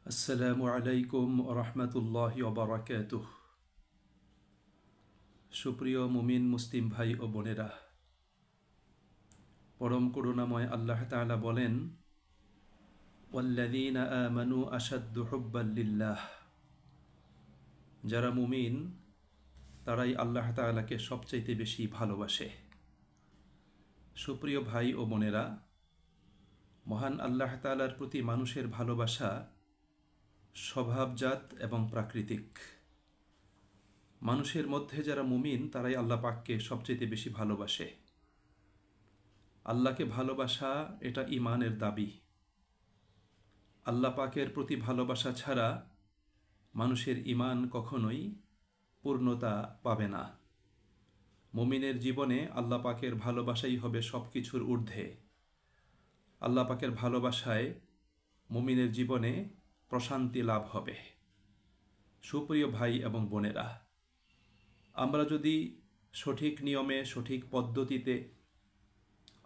আসসালামু আলাইকুম রহমতুল্লাহি ওবারাকাতুহ। সুপ্রিয় মুমিন মুসলিম ভাই ও বোনেরা, পরম করুণাময় আল্লাহ তাআলা বলেন, ওয়াল্লাযীনা আমানু আশাদ্দু হুব্বাল লিল্লাহ। যারা মুমিন তারাই আল্লাহ তাআলাকে সবচাইতে বেশি ভালোবাসে। সুপ্রিয় ভাই ও বোনেরা, মহান আল্লাহ তাআলার প্রতি মানুষের ভালোবাসা স্বভাবজাত এবং প্রাকৃতিক। মানুষের মধ্যে যারা মুমিন তারাই আল্লাহ পাককে সবচেয়ে বেশি ভালোবাসে। আল্লাহকে ভালোবাসা এটা ঈমানের দাবি। আল্লাহ পাকের প্রতি ভালোবাসা ছাড়া মানুষের ঈমান কখনোই পূর্ণতা পাবে না। মুমিনের জীবনে আল্লাহ পাকের ভালোবাসাই হবে সব কিছুর ঊর্ধ্বে। আল্লাহ পাকের ভালোবাসায় মুমিনের জীবনে প্রশান্তি লাভ হবে। সুপ্রিয় ভাই এবং বোনেরা, আমরা যদি সঠিক নিয়মে সঠিক পদ্ধতিতে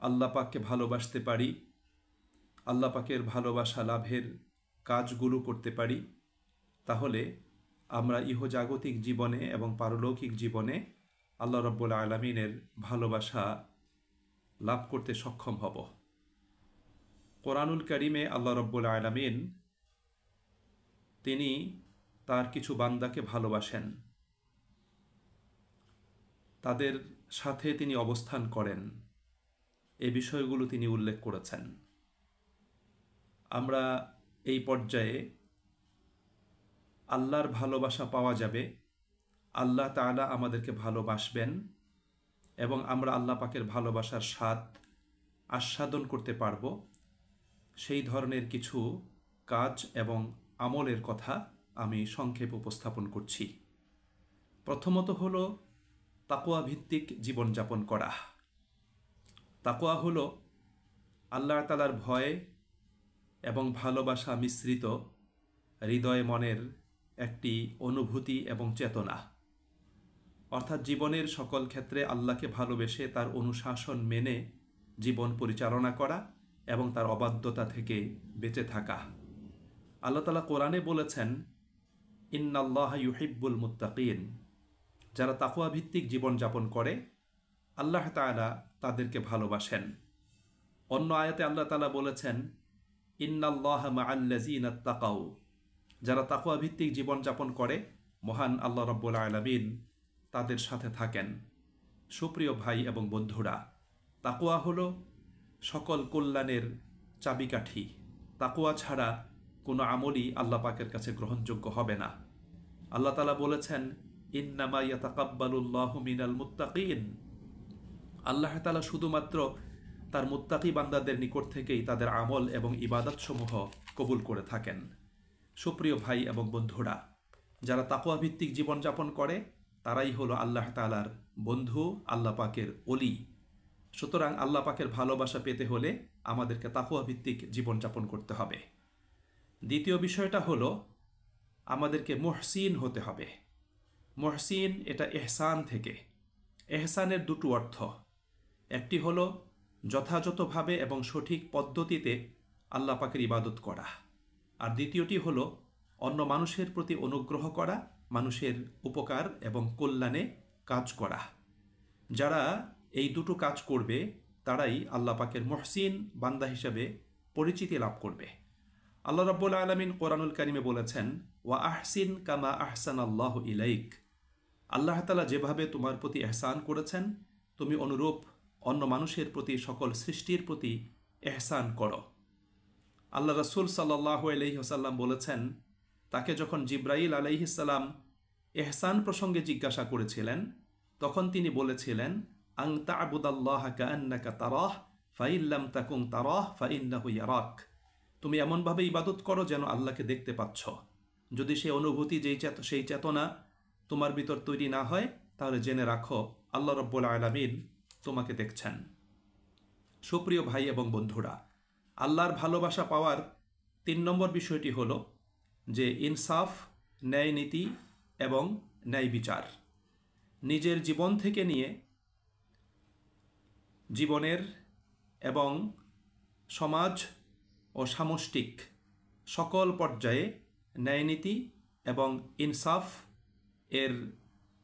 আল্লাহ পাককে ভালোবাসতে পারি, আল্লাহ পাকের ভালোবাসা লাভের কাজগুলো করতে পারি, তাহলে আমরা ইহজাগতিক জীবনে এবং পারলৌকিক জীবনে আল্লাহ রাব্বুল আলামিনের ভালোবাসা লাভ করতে সক্ষম হব। কোরআনুল কারীমে আল্লাহ রাব্বুল আলামিন তিনি তার কিছু বান্দাকে ভালোবাসেন, তাদের সাথে তিনি অবস্থান করেন, এই বিষয়গুলো তিনি উল্লেখ করেছেন। আমরা এই পর্যায়ে আল্লাহর ভালোবাসা পাওয়া যাবে, আল্লাহ তাআলা আমাদেরকে ভালোবাসবেন এবং আমরা আল্লাহ পাকের ভালোবাসার স্বাদ আস্বাদন করতে পারব। সেই ধরনের কিছু কাজ এবং আমলের কথা আমি সংক্ষেপে উপস্থাপন করছি। প্রথমত হলো তাকওয়া ভিত্তিক জীবনযাপন করা। তাকওয়া হলো আল্লাহ তাআলার ভয় এবং ভালোবাসা মিশ্রিত হৃদয় মনের একটি অনুভূতি এবং চেতনা। অর্থাৎ জীবনের সকল ক্ষেত্রে আল্লাহকে ভালোবেসে তার অনুশাসন মেনে জীবন পরিচালনা করা এবং তার অবাধ্যতা থেকে বেঁচে থাকা। আল্লাহ তাআলা কোরআনে বলেছেন, ইন্নাল্লাহা ইউহিব্বুল মুত্তাকিন। যারা তাকওয়া ভিত্তিক জীবনযাপন করে আল্লাহ তাআলা তাদেরকে ভালোবাসেন। অন্য আয়াতে আল্লাহ তাআলা বলেছেন, ইন্নাল্লাহা মাআল্লাযীনা তাকাউ। যারা তাকওয়া ভিত্তিক জীবনযাপন করে মহান আল্লাহ রাব্বুল আলামিন তাদের সাথে থাকেন। সুপ্রিয় ভাই এবং বন্ধুরা, তাকওয়া হলো সকল কল্যাণের চাবিকাঠি। তাকওয়া ছাড়া কোনো আমলই আল্লাহ পাকের কাছে গ্রহণযোগ্য হবে না। আল্লাহ তাআলা বলেছেন, ইন্নামা ইয়াতাকাব্বালুল্লাহু মিনাল মুত্তাকিন। আল্লাহ তাআলা শুধুমাত্র তার মুত্তাকি বান্দাদের নিকট থেকেই তাদের আমল এবং ইবাদতসমূহ কবুল করে থাকেন। সুপ্রিয় ভাই এবং বন্ধুরা, যারা তাকওয়া ভিত্তিক জীবনযাপন করে তারাই হলো আল্লাহ তাআলার বন্ধু, আল্লাহ পাকের ওলি। সুতরাং আল্লাহ পাকের ভালোবাসা পেতে হলে আমাদেরকে তাকওয়া ভিত্তিক জীবনযাপন করতে হবে। দ্বিতীয় বিষয়টা হলো আমাদেরকে মুহসিন হতে হবে। মুহসিন এটা ইহসান থেকে। ইহসানের দুটো অর্থ, একটি হলো যথাযথভাবে এবং সঠিক পদ্ধতিতে আল্লাহ পাকের ইবাদত করা, আর দ্বিতীয়টি হলো অন্য মানুষের প্রতি অনুগ্রহ করা, মানুষের উপকার এবং কল্যাণে কাজ করা। যারা এই দুটো কাজ করবে তারাই আল্লাহ পাকের মুহসিন বান্দা হিসেবে পরিচিতি লাভ করবে। আল্লাহ রাব্বুল আলামিন কোরআনুল কারীমে বলেছেন, ওয়া আহসিন কামা আহসানাল্লাহু ইলাইক। আল্লাহ তাআলা যেভাবে তোমার প্রতি ইহসান করেছেন তুমি অনুরূপ অন্য মানুষের প্রতি, সকল সৃষ্টির প্রতি ইহসান করো। আল্লাহ রাসূল সাল্লাল্লাহু আলাইহি ওয়াসাল্লাম বলেছেন, তাকে যখন জিবরাইল আলাইহিস সালাম ইহসান প্রসঙ্গে জিজ্ঞাসা করেছিলেন তখন তিনি বলেছিলেন, আন তা'বুদাল্লাহা কাআন্নাকা তারাহ ফাইন লাম তাকুন তারাহ ফাইন্নাহু ইয়ারাক। তুমি এমনভাবে ইবাদত করো যেন আল্লাহকে দেখতে পাচ্ছ। যদি সেই অনুভূতি সেই চেতনা তোমার ভিতর তৈরি না হয় তাহলে জেনে রাখো আল্লাহ রাব্বুল আলামিন তোমাকে দেখছেন। সুপ্রিয় ভাই এবং বন্ধুরা, আল্লাহর ভালোবাসা পাওয়ার 3 নম্বর বিষয়টি হলো যে ইনসাফ, ন্যায় নীতি এবং ন্যায় বিচার। নিজের জীবন থেকে নিয়ে জীবনের এবং সমাজ ও সামষ্টিক সকল পর্যায়ে ন্যায়নীতি এবং ইনসাফ এর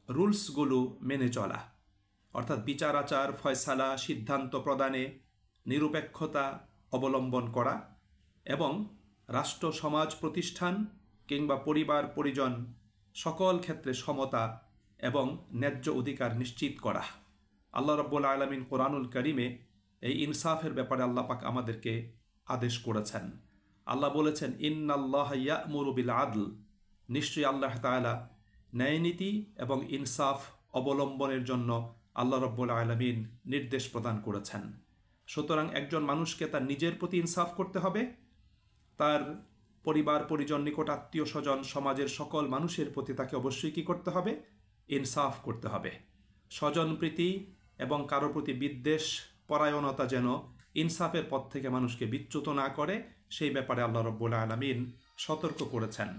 রুলসগুলো মেনে চলা, অর্থাৎ বিচার আচার, ফয়সালা, সিদ্ধান্ত প্রদানে নিরপেক্ষতা অবলম্বন করা এবং রাষ্ট্র সমাজ প্রতিষ্ঠান কিংবা পরিবার পরিজন সকল ক্ষেত্রে সমতা এবং ন্যায্য অধিকার নিশ্চিত করা। আল্লাহ রাব্বুল আলামিন কোরআনুল কারিমে এই ইনসাফের ব্যাপারে আল্লাহ পাক আমাদেরকে আদেশ করেছেন। আল্লাহ বলেছেন, ইন্নাল্লাহা ইয়া'মুরু বিল আদল, নিশ্চয়ই আল্লাহ তাআলা ন্যায়নীতি এবং ইনসাফ অবলম্বনের জন্য আল্লাহ রাব্বুল আলামিন নির্দেশ প্রদান করেছেন। সুতরাং একজন মানুষকে তার নিজের প্রতি ইনসাফ করতে হবে, তার পরিবার পরিজন, নিকট আত্মীয় স্বজন, সমাজের সকল মানুষের প্রতি তাকে অবশ্যই কী করতে হবে? ইনসাফ করতে হবে। স্বজনপ্রীতি এবং কারো প্রতি বিদ্বেষ পরায়ণতা যেন ইনসাফের পথ থেকে মানুষকে বিচ্যুত না করে, সেই ব্যাপারে আল্লাহ রাব্বুল আলামিন সতর্ক করেছেন।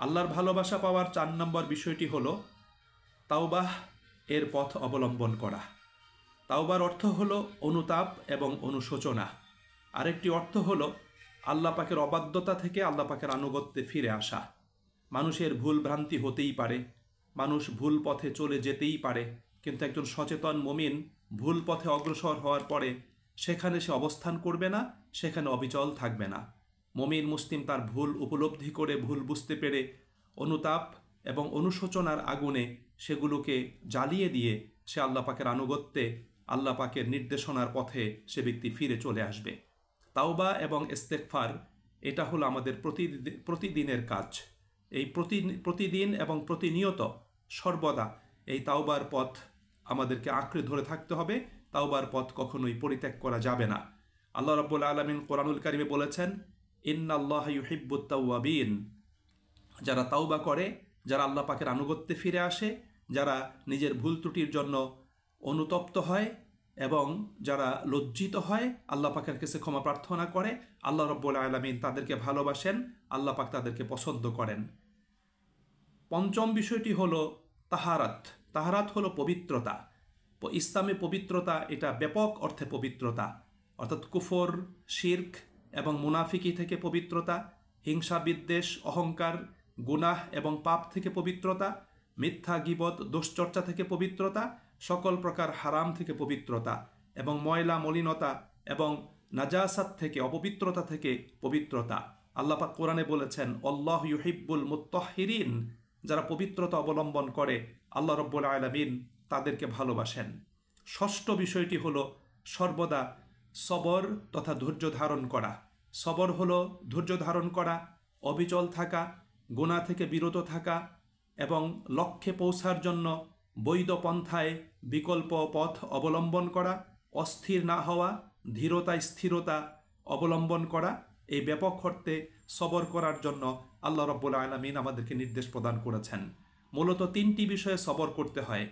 আল্লাহর ভালোবাসা পাওয়ার 4 নম্বর বিষয়টি হলো তাওবাহ এর পথ অবলম্বন করা। তাওবার অর্থ হলো অনুতাপ এবং অনুশোচনা। আরেকটি অর্থ হলো আল্লাহ পাকের অবাধ্যতা থেকে আল্লাহ পাকের আনুগত্যে ফিরে আসা। মানুষের ভুল ভ্রান্তি হতেই পারে, মানুষ ভুল পথে চলে যেতেই পারে, কিন্তু একজন সচেতন মুমিন ভুল পথে অগ্রসর হওয়ার পরে সেখানে সে অবস্থান করবে না, সেখানে অবিচল থাকবে না। মুমিন মুসলিম তার ভুল উপলব্ধি করে, ভুল বুঝতে পেরে অনুতাপ এবং অনুশোচনার আগুনে সেগুলোকে জ্বালিয়ে দিয়ে সে আল্লাহ পাকের আনুগত্যে, আল্লাহ পাকের নির্দেশনার পথে সে ব্যক্তি ফিরে চলে আসবে। তাওবা এবং ইস্তেগফার এটা হলো আমাদের প্রতিদিনের কাজ। এই প্রতিদিন এবং প্রতিনিয়ত সর্বদা এই তাওবার পথ আমাদেরকে আঁকড়ে ধরে থাকতে হবে। তাওবার পথ কখনোই পরিত্যাগ করা যাবে না। আল্লাহ রাব্বুল আলামিন কোরআনুল কারিমে বলেছেন, ইন্নাল্লাহা ইউহিব্বুত তাওয়াবিন, যারা তাওবা করে, যারা আল্লাহ পাকের আনুগত্যে ফিরে আসে, যারা নিজের ভুল ত্রুটির জন্য অনুতপ্ত হয় এবং যারা লজ্জিত হয়, আল্লাহ পাকের কাছে ক্ষমা প্রার্থনা করে, আল্লাহ রাব্বুল আলামিন তাদেরকে ভালোবাসেন, আল্লাহ পাক তাদেরকে পছন্দ করেন। পঞ্চম বিষয়টি হলো তাহারাত। তাহারাত হলো পবিত্রতা। ইসলামে পবিত্রতা এটা ব্যাপক অর্থে পবিত্রতা, অর্থাৎ কুফর, শিরক এবং মুনাফিকি থেকে পবিত্রতা, হিংসা বিদ্বেষ অহংকার গুনাহ এবং পাপ থেকে পবিত্রতা, মিথ্যা গীবত দোষচর্চা থেকে পবিত্রতা, সকল প্রকার হারাম থেকে পবিত্রতা এবং ময়লা মলিনতা এবং নাজাসাত থেকে, অপবিত্রতা থেকে পবিত্রতা। আল্লাহ পাক কোরআনে বলেছেন, আল্লাহু ইউহিব্বুল মুত্তাহহিরিন, যারা পবিত্রতা অবলম্বন করে আল্লাহ রাব্বুল আলামিন তাদেরকে ভালোবাসেন। ষষ্ঠ বিষয়টি হলো সর্বদা সবর তথা ধৈর্য ধারণ করা। সবর হলো ধৈর্য ধারণ করা, অবিচল থাকা, গুনাহ থেকে বিরত থাকা এবং লক্ষ্যে পৌঁছার জন্য বৈধ পন্থায় বিকল্প পথ অবলম্বন করা, অস্থির না হওয়া, ধীরতায় স্থিরতা অবলম্বন করা। এই ব্যাপক অর্থে সবর করার জন্য আল্লাহ রাব্বুল আলামিন আমাদেরকে নির্দেশ প্রদান করেছেন। মূলত 3টি বিষয়ে সবর করতে হয়।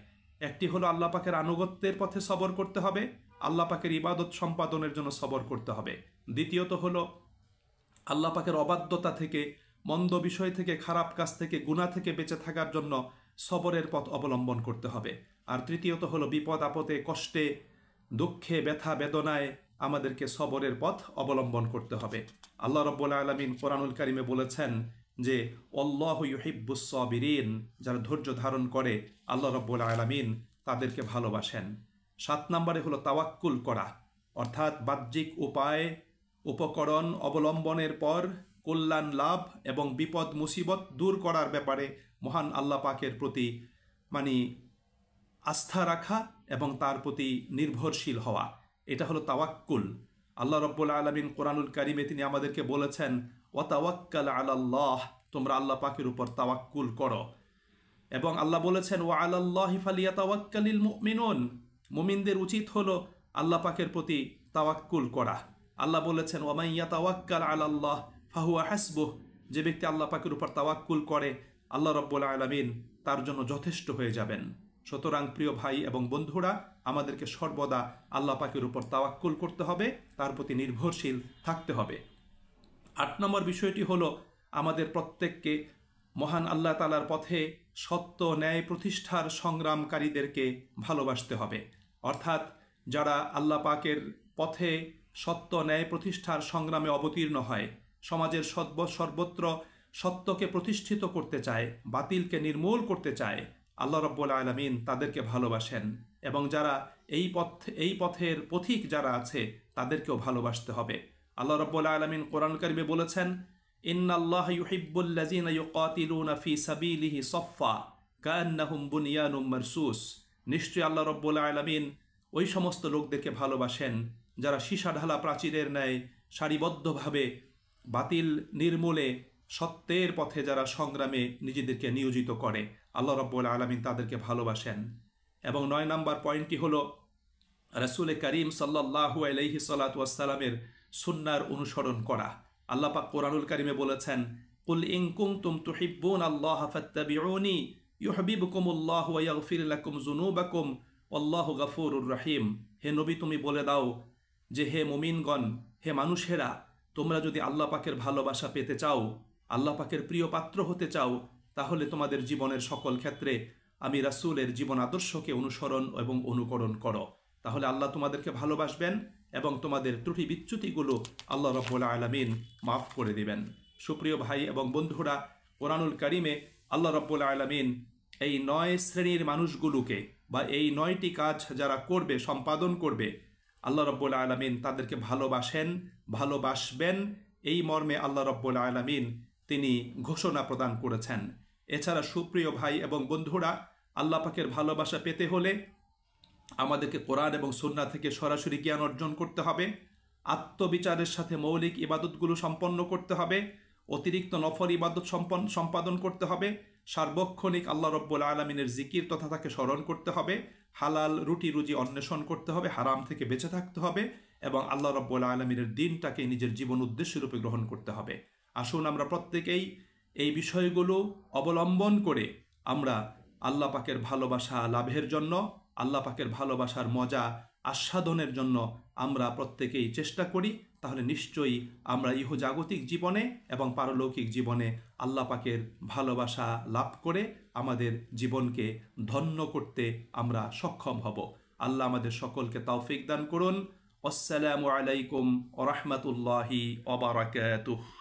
একটি হলো আল্লাহ পাকের আনুগত্যের পথে সবর করতে হবে, আল্লাহ পাকের ইবাদত সম্পাদনের জন্য সবর করতে হবে। দ্বিতীয়ত হলো আল্লাহ পাকের অবাধ্যতা থেকে, মন্দ বিষয় থেকে, খারাপ কাজ থেকে, গুনাহ থেকে বেঁচে থাকার জন্য সবরের পথ অবলম্বন করতে হবে। আর তৃতীয়ত হলো বিপদ আপদে, কষ্টে, দুঃখে, ব্যথা বেদনায় আমাদেরকে সবরের পথ অবলম্বন করতে হবে। আল্লাহ রাব্বুল আলামিন কোরআনুল কারিমে বলেছেন যে আল্লাহু ইউহিব্বুস সাবিরিন, যারা ধৈর্য ধারণ করে আল্লাহ রাব্বুল আলামিন তাদেরকে ভালোবাসেন। 7 নম্বরে হলো তাওয়াক্কুল করা, অর্থাৎ বাহ্যিক উপায় উপকরণ অবলম্বনের পর কল্যাণ লাভ এবং বিপদ মুসিবত দূর করার ব্যাপারে মহান আল্লাহ পাকের প্রতি আস্থা রাখা এবং তার প্রতি নির্ভরশীল হওয়া, এটা হলো তাওয়াক্কুল। আল্লাহ রাব্বুল আলামিন কোরআনুল কারিমে তিনি আমাদেরকে বলেছেন, ওয়া তাওয়াক্কাল আলাল্লাহ, তোমরা আল্লাহ পাকের উপর তাওয়াক্কুল করো। এবং আল্লাহ বলেছেন, ওয়া আলাল্লাহি ফালিয়াতাওয়াক্কালিল মুমিনুন, মুমিনদের উচিত হলো আল্লাহ পাকের প্রতি তাওয়াক্কুল করা। আল্লাহ বলেছেন, ওয়া মান ইয়াতাওয়াক্কাল আলাল্লাহ ফাহুয়া হাসবুহ, যে ব্যক্তি আল্লাহ পাকের উপর তাওয়াক্কুল করে আল্লাহ রাব্বুল আলামিন তার জন্য যথেষ্ট হয়ে যাবেন। সুতরাং প্রিয় ভাই এবং বন্ধুরা, আমাদেরকে সর্বদা আল্লাহ পাকের উপর তাওয়াক্কুল করতে হবে, তার প্রতি নির্ভরশীল থাকতে হবে। 8 নম্বর বিষয়টি হলো আমাদের প্রত্যেককে মহান আল্লাহ তাআলার পথে সত্য ন্যায় প্রতিষ্ঠার সংগ্রামকারীদেরকে ভালোবাসতে হবে। অর্থাৎ যারা আল্লাহ পাকের পথে সত্য ন্যায় প্রতিষ্ঠার সংগ্রামে অবতীর্ণ হয়, সমাজের সর্বত্র সত্যকে প্রতিষ্ঠিত করতে চায়, বাতিলকে নির্মূল করতে চায়, আল্লাহ রাব্বুল আলামিন তাদেরকে ভালোবাসেন। এবং যারা এই পথের পথিক যারা আছে তাদেরকেও ভালোবাসতে হবে। আল্লাহ রাব্বুল আলামিন কোরআন কারিমে বলেছেন, ইন্নাল্লাহা ইউহিব্বুল্লাযীনা ইউকাতিলুনা ফী সাবিলিহি সাফফা কাআন্নাহুম বুনিয়ানুম মারসুস। নিশ্চয়ই আল্লাহ রাব্বুল আলামিন ওই সমস্ত লোকদেরকে ভালোবাসেন যারা সীসাঢালা প্রাচীরের ন্যায় সারিবদ্ধভাবে বাতিল নির্মূলে সত্যের পথে যারা সংগ্রামে নিজেদেরকে নিয়োজিত করে। আল্লাহ রাব্বুল আলামিন তাদেরকে ভালোবাসেন। এবং 9 নম্বর পয়েন্টটি হলো রাসূল করিম সাল্লাল্লাহু আলাইহি সাল্লাতু ওয়াসসালামের সুন্নাহর অনুসরণ করা। আল্লাহ পাক কোরআনুল কারিমে বলেছেন, কুল ইন কুনতুম তুহিব্বুনাল্লাহা ফাত্তাবিউনি ইউহিব্বুকুমুল্লাহু ওয়া ইয়াগফির লাকুম যুনুবাকুম আল্লাহু গফুরুর রহিম। হে নবী, তুমি বলে দাও যে হে মুমিনগণ, হে মানুষেরা, তোমরা যদি আল্লাহ পাকের ভালোবাসা পেতে চাও, আল্লাহ পাকের প্রিয় পাত্র হতে চাও, তাহলে তোমাদের জীবনের সকল ক্ষেত্রে আমি রাসূলের জীবন আদর্শকে অনুসরণ এবং অনুকরণ করো। তাহলে আল্লাহ তোমাদেরকে ভালোবাসবেন এবং তোমাদের ত্রুটি বিচ্যুতিগুলো আল্লাহ রাব্বুল আলামিন মাফ করে দিবেন। সুপ্রিয় ভাই এবং বন্ধুরা, কোরআনুল কারিমে আল্লাহ রাব্বুল আলামিন এই 9 শ্রেণীর মানুষগুলোকে বা এই 9টি কাজ যারা করবে, সম্পাদন করবে, আল্লাহ রাব্বুল আলামিন তাদেরকে ভালোবাসেন, ভালোবাসবেন, এই মর্মে আল্লাহ রাব্বুল আলামিন তিনি ঘোষণা প্রদান করেছেন। এছাড়া সুপ্রিয় ভাই এবং বন্ধুরা, আল্লাহ পাকের ভালোবাসা পেতে হলে আমাদেরকে কোরআন এবং সুন্নাহ থেকে সরাসরি জ্ঞান অর্জন করতে হবে, আত্মবিচারের সাথে মৌলিক ইবাদতগুলো সম্পন্ন করতে হবে, অতিরিক্ত নফল ইবাদত সম্পাদন করতে হবে, সার্বক্ষণিক আল্লাহ রাব্বুল আলামিনের জিকির তথা তাকে স্মরণ করতে হবে, হালাল রুটি রুজি অন্বেষণ করতে হবে, হারাম থেকে বেঁচে থাকতে হবে এবং আল্লাহ রাব্বুল আলামিনের দ্বীনটাকে নিজের জীবন উদ্দেশ্য রূপে গ্রহণ করতে হবে। আসুন আমরা প্রত্যেকেই এই বিষয়গুলো অবলম্বন করে আমরা আল্লাহ পাকের ভালোবাসা লাভের জন্য, আল্লাহ পাকের ভালোবাসার মজা আস্বাদনের জন্য আমরা প্রত্যেকেই চেষ্টা করি। তাহলে নিশ্চয়ই আমরা ইহজাগতিক জীবনে এবং পারলৌকিক জীবনে আল্লাহ পাকের ভালোবাসা লাভ করে আমাদের জীবনকে ধন্য করতে আমরা সক্ষম হব। আল্লাহ আমাদের সকলকে তৌফিক দান করুন। আসসালামু আলাইকুম ওয়া রাহমাতুল্লাহি ওয়া বারাকাতুহু।